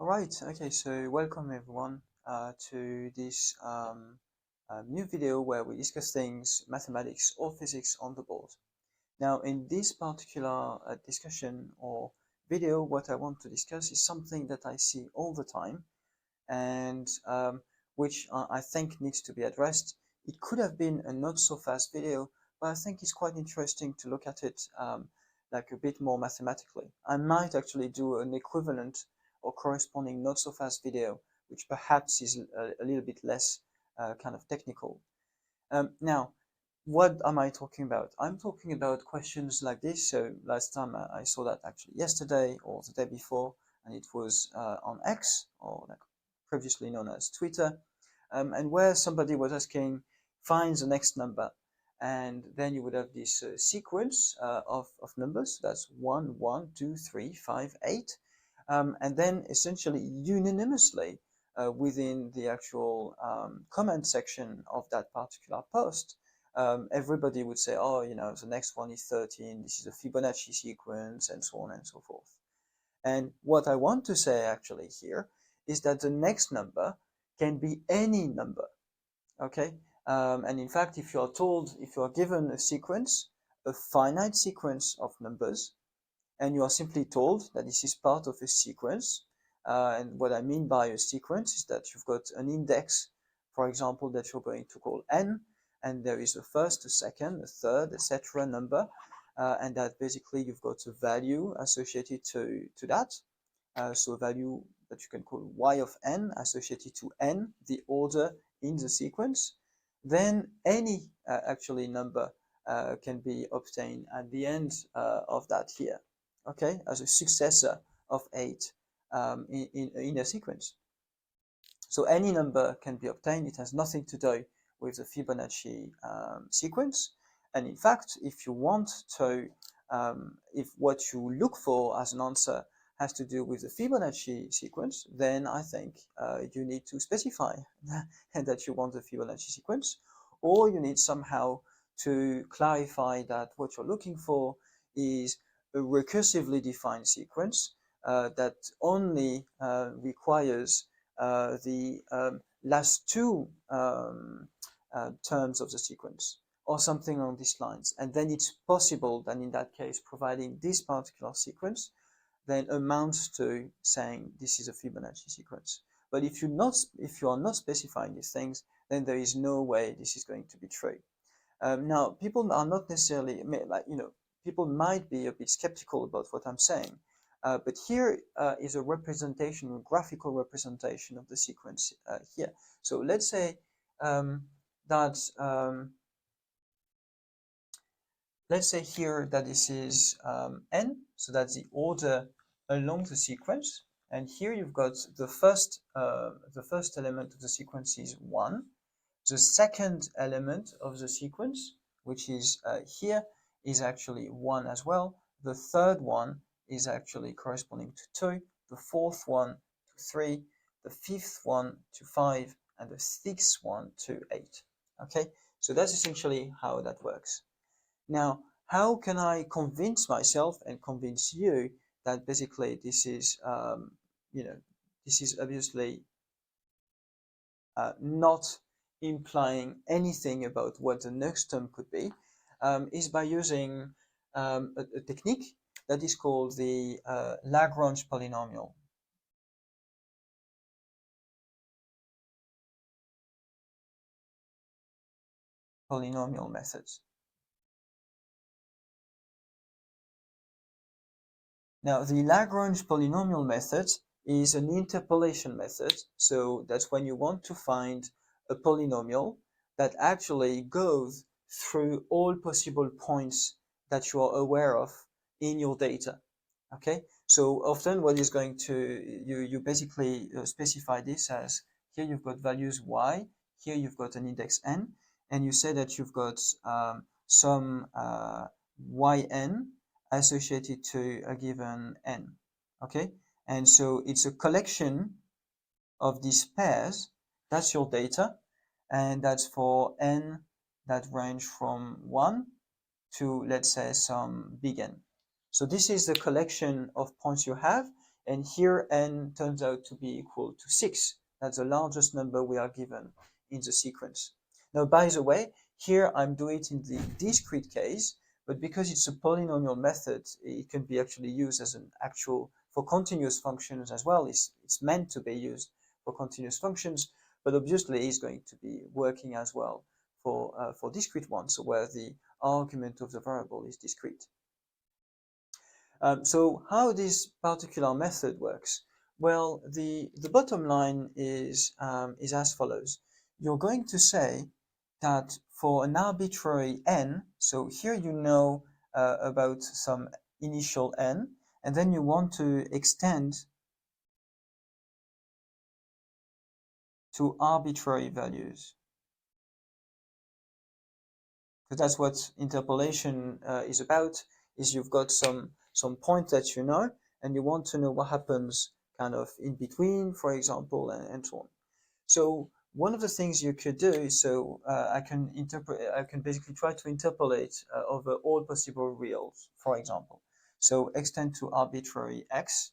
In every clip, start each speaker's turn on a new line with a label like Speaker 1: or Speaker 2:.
Speaker 1: All right, okay, so welcome everyone to this new video where we discuss things, mathematics or physics on the board. Now, in this particular discussion or video, what I want to discuss is something that I see all the time and which I think needs to be addressed. It could have been a not so fast video, but I think it's quite interesting to look at it like a bit more mathematically. I might actually do an equivalent or corresponding not so fast video, which perhaps is a little bit less kind of technical. Now, what am I talking about? I'm talking about questions like this. So last time I saw that actually yesterday or the day before, and it was on X, or like previously known as Twitter, and where somebody was asking, find the next number. And then you would have this sequence of numbers. So that's 1, 1, 2, 3, 5, 8. And then essentially unanimously within the actual comment section of that particular post, everybody would say, oh, you know, the next one is 13, this is a Fibonacci sequence, and so on and so forth. And what I want to say actually here is that the next number can be any number, okay? And in fact, if you're told, if you're given a sequence, a finite sequence of numbers, and you are simply told that this is part of a sequence, and what I mean by a sequence is that you've got an index, for example, that you're going to call n, and there is a first, a second, a third, etc. number, and that basically you've got a value associated to that. So a value that you can call y of n associated to n, the order in the sequence. Then any actually number can be obtained at the end of that here, okay, as a successor of 8 in a sequence. So any number can be obtained. It has nothing to do with the Fibonacci sequence. And in fact, if you want to, if what you look for as an answer has to do with the Fibonacci sequence, then I think you need to specify that you want the Fibonacci sequence, or you need somehow to clarify that what you're looking for is a recursively defined sequence that only requires the last two terms of the sequence, or something along these lines. And then it's possible that in that case, providing this particular sequence then amounts to saying this is a Fibonacci sequence. But if you are not specifying these things, then there is no way this is going to be true. Now, people are not necessarily, like, you know, people might be a bit skeptical about what I'm saying, but here is a representation, a graphical representation of the sequence here. So let's say let's say here that this is n, so that's the order along the sequence. And here you've got the first element of the sequence is 1. The second element of the sequence, which is here, is actually 1 as well. The third one is actually corresponding to 2. The fourth one to 3. The fifth one to 5. And the sixth one to 8. Okay, so that's essentially how that works. Now, how can I convince myself and convince you that basically this is, you know, this is obviously not implying anything about what the next term could be, is by using a technique that is called the Lagrange polynomial. Polynomial methods. Now, the Lagrange polynomial method is an interpolation method. So that's when you want to find a polynomial that actually goes through all possible points that you are aware of in your data. Okay, so often what is going to, you basically specify this as, here you've got values y, here you've got an index n, and you say that you've got some yn associated to a given n, okay? And so it's a collection of these pairs. That's your data, and that's for n that range from 1 to, let's say, some big N. So this is the collection of points you have. and here n turns out to be equal to 6. That's the largest number we are given in the sequence. Now, by the way, here I'm doing it in the discrete case, but because it's a polynomial method, it can be actually used as an actual for continuous functions as well. It's meant to be used for continuous functions, but obviously it's going to be working as well for discrete ones, so where the argument of the variable is discrete. So how this particular method works? Well, the bottom line is as follows. You're going to say that for an arbitrary n, so here you know about some initial n, and then you want to extend to arbitrary values. Because that's what interpolation is about, is you've got some point that you know, and you want to know what happens kind of in between, for example, and so on. So one of the things you could do is, so I can basically try to interpolate over all possible reals, for example. So extend to arbitrary x,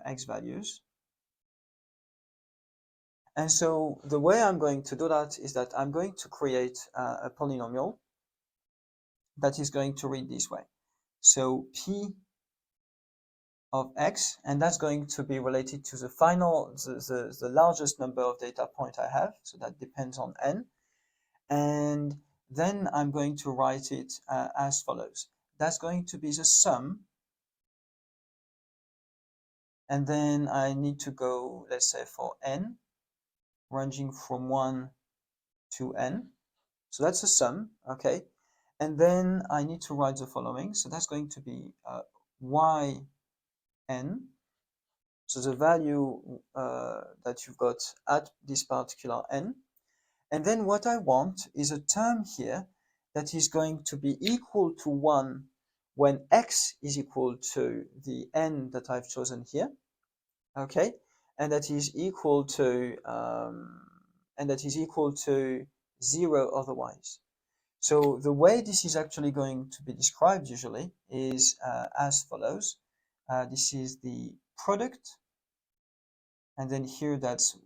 Speaker 1: x values. And so the way I'm going to do that is that I'm going to create a polynomial that is going to read this way. So p of x, and that's going to be related to the final, the largest number of data point I have, so that depends on n. And then I'm going to write it as follows. That's going to be the sum, and then I need to go, let's say, for n, ranging from 1 to n. So that's the sum, okay? And then I need to write the following. So that's going to be yn, so the value that you've got at this particular n. And then what I want is a term here that is going to be equal to 1 when x is equal to the n that I've chosen here, okay? And that is equal to 0 otherwise. So the way this is actually going to be described usually is as follows. This is the product, and then here that's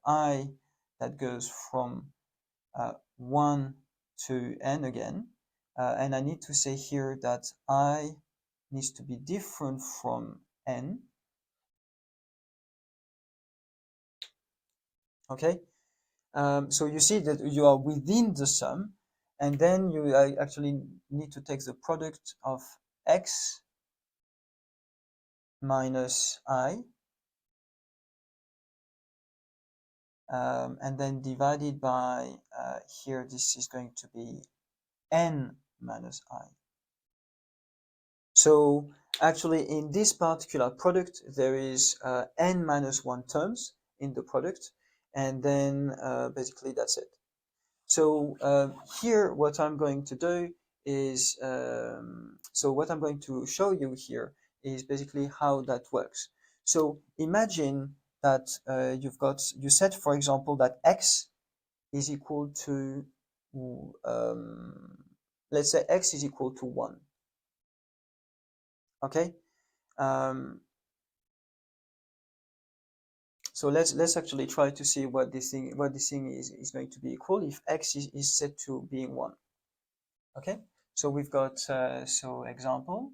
Speaker 1: I that goes from 1 to n again, and I need to say here that I needs to be different from n, okay? So you see that you are within the sum, and then you actually need to take the product of x minus I, and then divided by, here this is going to be n minus I. So actually in this particular product, there is n minus 1 terms in the product, and then basically that's it. So here what I'm going to do is, so what I'm going to show you here is basically how that works. So imagine that you said, for example, that x is equal to, let's say x is equal to 1. Okay. So let's actually try to see what this thing is going to be equal if x is set to being 1. Okay. So we've got so example.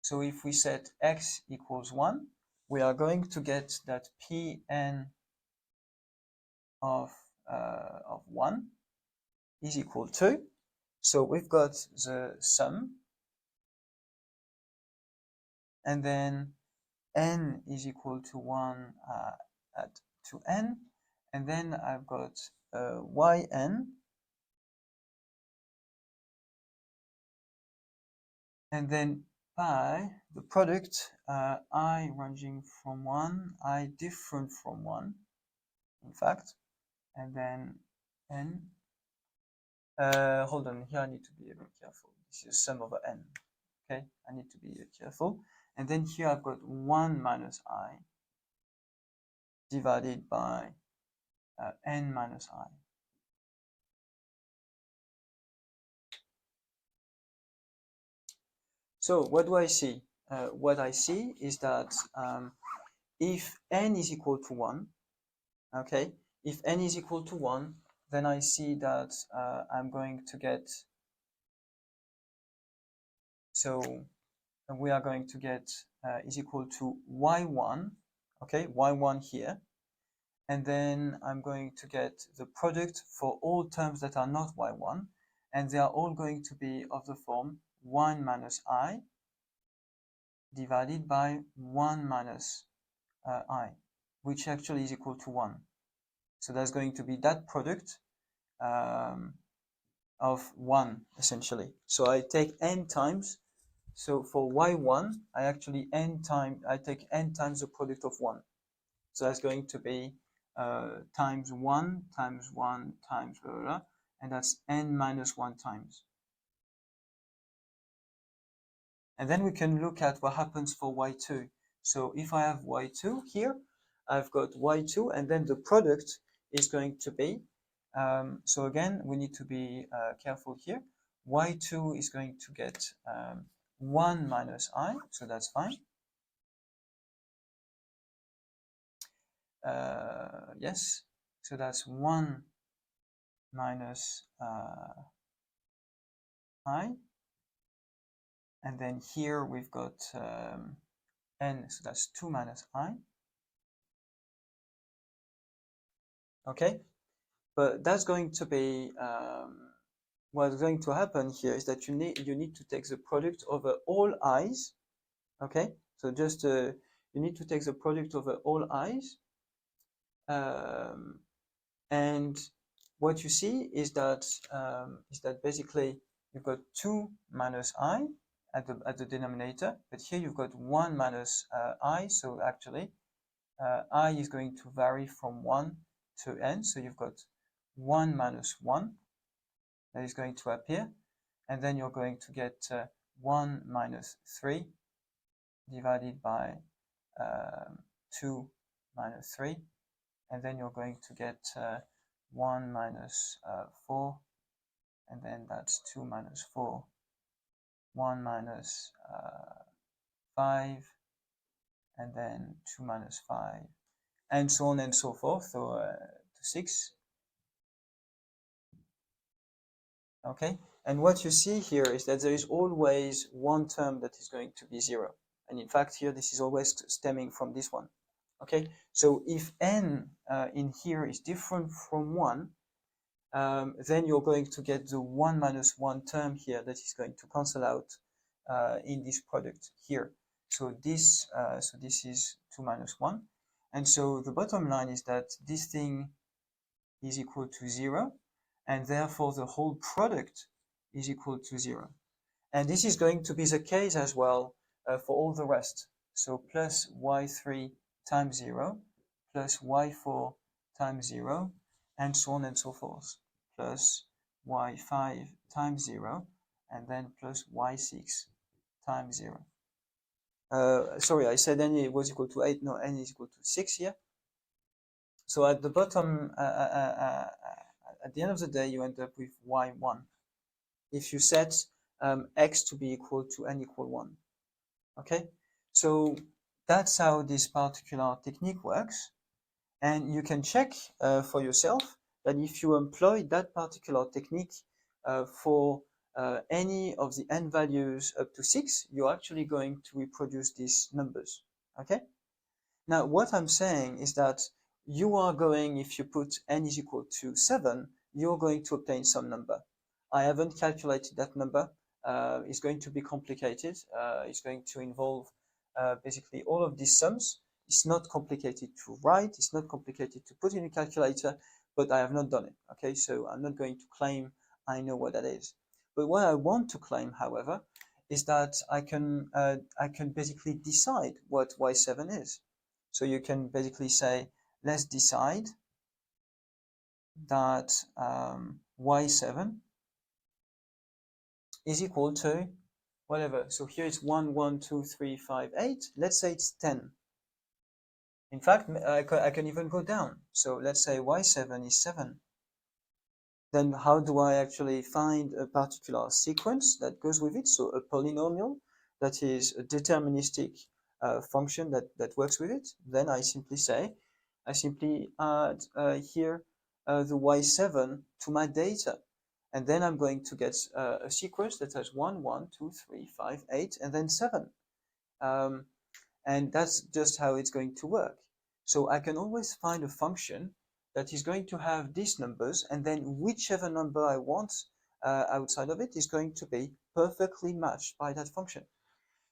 Speaker 1: So if we set x equals 1, we are going to get that Pn of 1 is equal to, so we've got the sum, and then n is equal to 1 to n, and then I've got yn, and then by the product I ranging from 1, I different from 1, in fact, and then n. Hold on, here I need to be a bit careful. This is sum over n. Okay, I need to be careful. And then here I've got 1 minus I divided by n minus I. So what do I see? What I see is that if n is equal to 1, okay, if n is equal to 1, then I see that I'm going to get, so we are going to get is equal to y1, okay, y1 here, and then I'm going to get the product for all terms that are not y1, and they are all going to be of the form 1 minus I divided by 1 minus I, which actually is equal to 1. So that's going to be that product of 1, essentially. So I take n times. So for y1, I take n times the product of 1. So that's going to be times 1 times 1 times blah, blah, blah, and that's n minus 1 times. And then we can look at what happens for y2. So if I have y2 here, I've got y2, and then the product is going to be, so again, we need to be careful here. Y2 is going to get 1 minus I, so that's fine. Yes, so that's 1 minus I. And then here we've got n, so that's 2 minus I. Okay, but that's going to be, what's going to happen here is that you need to take the product over all i's. Okay, so just you need to take the product over all i's, and what you see is that basically you've got 2 minus I at the denominator, but here you've got 1 minus I, so actually I is going to vary from 1 to n, so you've got 1 minus 1 that is going to appear, and then you're going to get 1 minus 3 divided by 2 minus 3, and then you're going to get 1 minus 4, and then that's 2 minus 4, 1 minus 5, and then 2 minus 5, and so on and so forth, so to 6. Okay, and what you see here is that there is always one term that is going to be 0. And in fact, here this is always stemming from this one. Okay, so if n in here is different from 1, then you're going to get the 1 minus 1 term here that is going to cancel out in this product here. So this is 2 minus 1. And so the bottom line is that this thing is equal to 0, and therefore the whole product is equal to 0. And this is going to be the case as well for all the rest. So plus y3 times 0, plus y4 times 0, and so on and so forth, plus y5 times 0, and then plus y6 times 0. Sorry, I said n was equal to 8. No, n is equal to 6 here. So at the bottom, at the end of the day, you end up with y1 if you set x to be equal to n equal 1. Okay, so that's how this particular technique works, and you can check for yourself that if you employ that particular technique for any of the n values up to 6, you're actually going to reproduce these numbers. Okay, now what I'm saying is that you are going, if you put n is equal to 7, you're going to obtain some number. I haven't calculated that number. It's going to be complicated. It's going to involve basically all of these sums. It's not complicated to write. It's not complicated to put in a calculator, but I have not done it. Okay, so I'm not going to claim I know what that is. But what I want to claim, however, is that I can basically decide what y7 is. So you can basically say, let's decide that y7 is equal to whatever. So here it's 1, 1, 2, 3, 5, 8. Let's say it's 10. In fact, I can even go down. So let's say y7 is 7. Then how do I actually find a particular sequence that goes with it? So a polynomial that is a deterministic function that works with it, then I simply add here the y7 to my data. And then I'm going to get a sequence that has 1, 1, 2, 3, 5, 8, and then 7. And that's just how it's going to work. So I can always find a function that is going to have these numbers, and then whichever number I want outside of it is going to be perfectly matched by that function.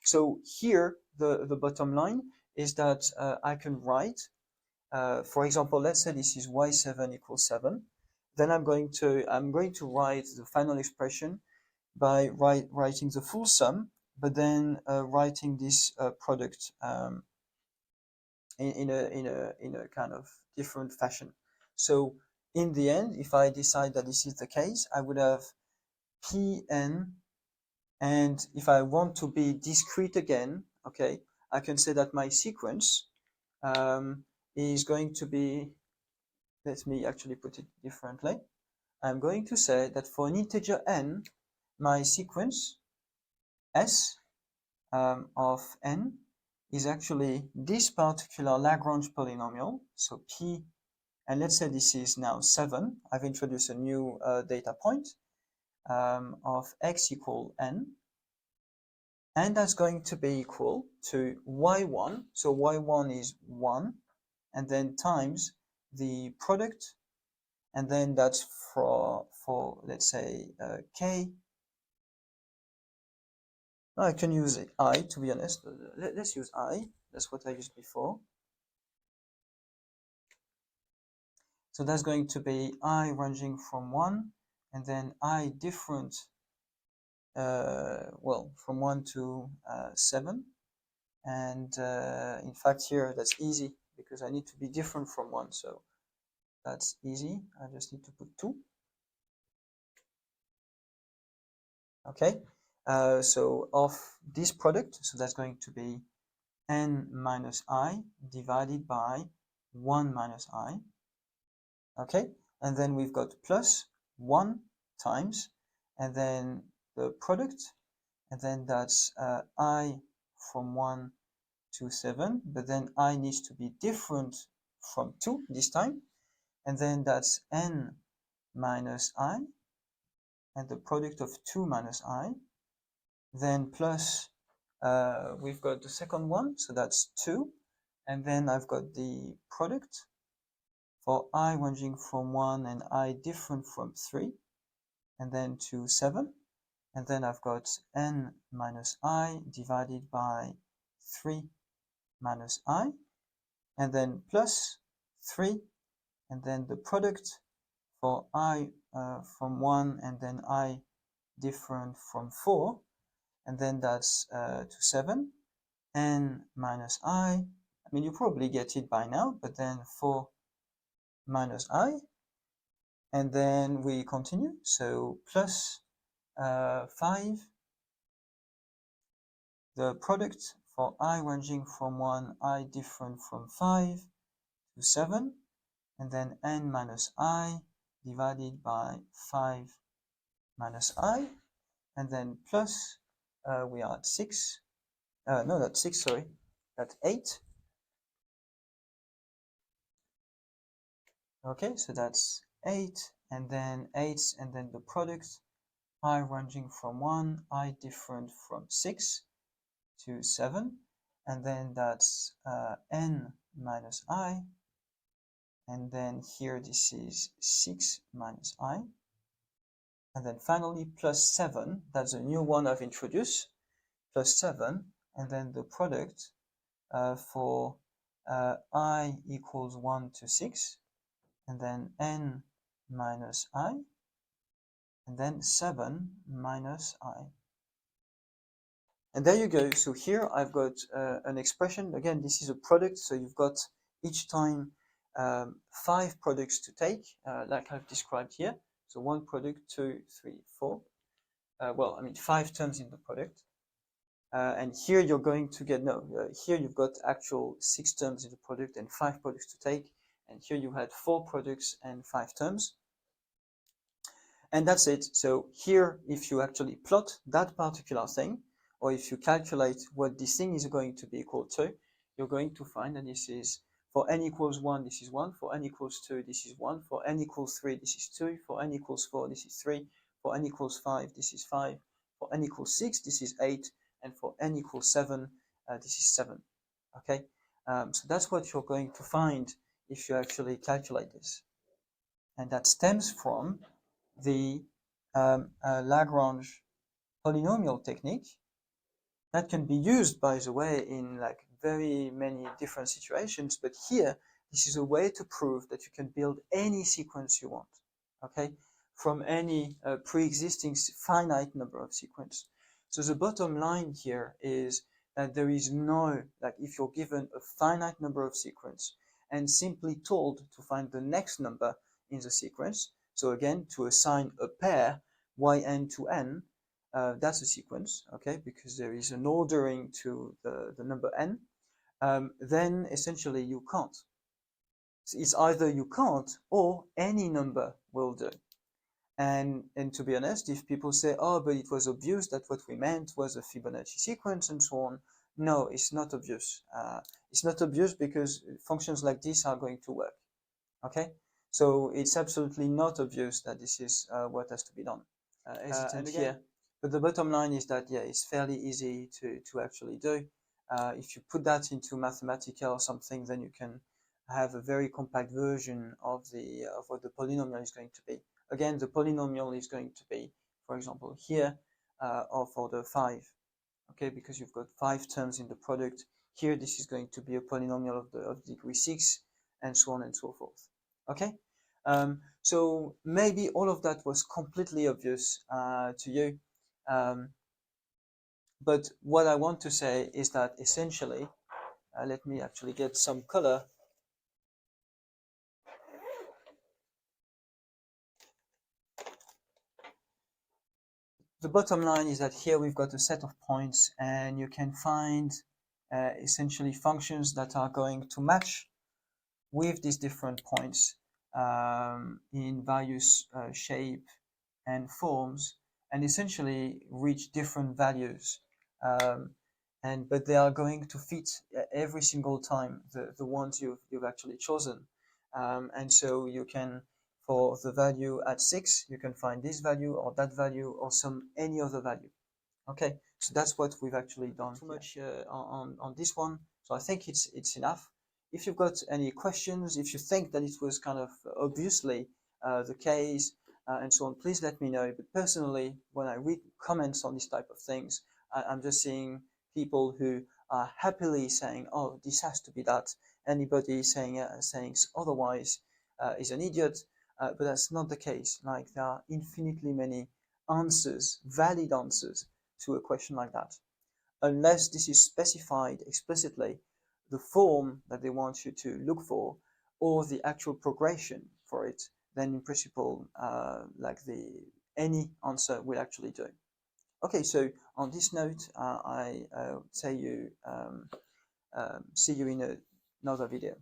Speaker 1: So here, the bottom line is that I can write, for example, let's say this is y7 equals 7. Then I'm going to write the final expression by writing the full sum, but then writing this product in a kind of different fashion. So in the end, if I decide that this is the case, I would have Pn, and if I want to be discrete again, okay, I can say that my sequence is going to be, let me actually put it differently. I'm going to say that for an integer n, my sequence S of n is actually this particular Lagrange polynomial, so P, and let's say this is now 7. I've introduced a new data point of x equal n, and that's going to be equal to y1, so y1 is 1, and then times the product, and then that's for let's say k. I can use I, to be honest. Let's use I. That's what I used before. So that's going to be I ranging from 1, and then I different, well, from 1 to 7. And in fact here, that's easy, because I need to be different from 1. So that's easy. I just need to put 2. Okay. So of this product, so that's going to be n minus I divided by 1 minus I. Okay, and then we've got plus 1 times, and then the product, and then that's I from 1 to 7, but then I needs to be different from 2 this time, and then that's n minus I, and the product of 2 minus I, then plus we've got the second one, so that's 2, and then I've got the product for I ranging from 1 and I different from 3, and then to 7, and then I've got n minus I divided by 3 minus I, and then plus 3, and then the product for I from 1 and then I different from 4, and then that's to 7, n minus I mean, you probably get it by now, but then 4 minus I, and then we continue, so plus 5, the product for I ranging from 1, I different from 5 to 7, and then n minus I divided by 5 minus I, and then plus, we are at 6, no, that's 6, sorry, that's 8. Okay, so that's 8, and then 8, and then the product, I ranging from 1, I different from 6 to 7, and then that's n minus I, and then here this is 6 minus I, and then finally plus 7, that's a new one I've introduced, plus 7, and then the product for I equals 1 to 6, and then n minus I, and then 7 minus I. And there you go. So here I've got an expression. Again, this is a product, so you've got each time 5 products to take, like I've described here. So 1 product, 2, 3, 4. Well, I mean 5 terms in the product. And here you're going to get, here you've got actual 6 terms in the product and 5 products to take. And here you had 4 products and 5 terms. And that's it. So here, if you actually plot that particular thing, or if you calculate what this thing is going to be equal to, you're going to find that this is, for n equals 1, this is 1, for n equals 2, this is 1, for n equals 3, this is 2, for n equals 4, this is 3, for n equals 5, this is 5, for n equals 6, this is 8, and for n equals 7, this is 7. Okay, so that's what you're going to find if you actually calculate this. And that stems from the Lagrange polynomial technique that can be used, by the way, in like very many different situations. But here, this is a way to prove that you can build any sequence you want, okay, from any pre-existing finite number of sequence. So the bottom line here is that there is no, like if you're given a finite number of sequence and simply told to find the next number in the sequence, so again, to assign a pair yn to n, that's a sequence, okay, because there is an ordering to the number n, then essentially you can't. It's either you can't or any number will do. And to be honest, if people say, oh, but it was obvious that what we meant was a Fibonacci sequence and so on, no, it's not obvious. It's not obvious because functions like this are going to work, okay? So it's absolutely not obvious that this is what has to be done. And here, but the bottom line is that, yeah, it's fairly easy to actually do. If you put that into Mathematica or something, then you can have a very compact version of what the polynomial is going to be. Again, the polynomial is going to be, for example, here of order 5, okay, because you've got 5 terms in the product. Here, this is going to be a polynomial of degree 6, and so on and so forth. Okay. So maybe all of that was completely obvious to you, but what I want to say is that essentially, let me actually get some color. The bottom line is that here we've got a set of points, and you can find essentially functions that are going to match with these different points in various shape and forms, and essentially reach different values. But they are going to fit every single time the ones you've actually chosen. And so you can, for the value at 6, you can find this value or that value or any other value. Okay, so that's what we've actually done. Too much on this one, so I think it's enough. If you've got any questions, if you think that it was kind of obviously the case and so on, please let me know. But personally, when I read comments on this type of things, I'm just seeing people who are happily saying, "Oh, this has to be that." Anybody saying otherwise is an idiot. But that's not the case. Like there are infinitely many answers, valid answers to a question like that, unless this is specified explicitly, the form that they want you to look for or the actual progression for it, then in principle, any answer will actually do. Okay, so on this note, I say see you in another video.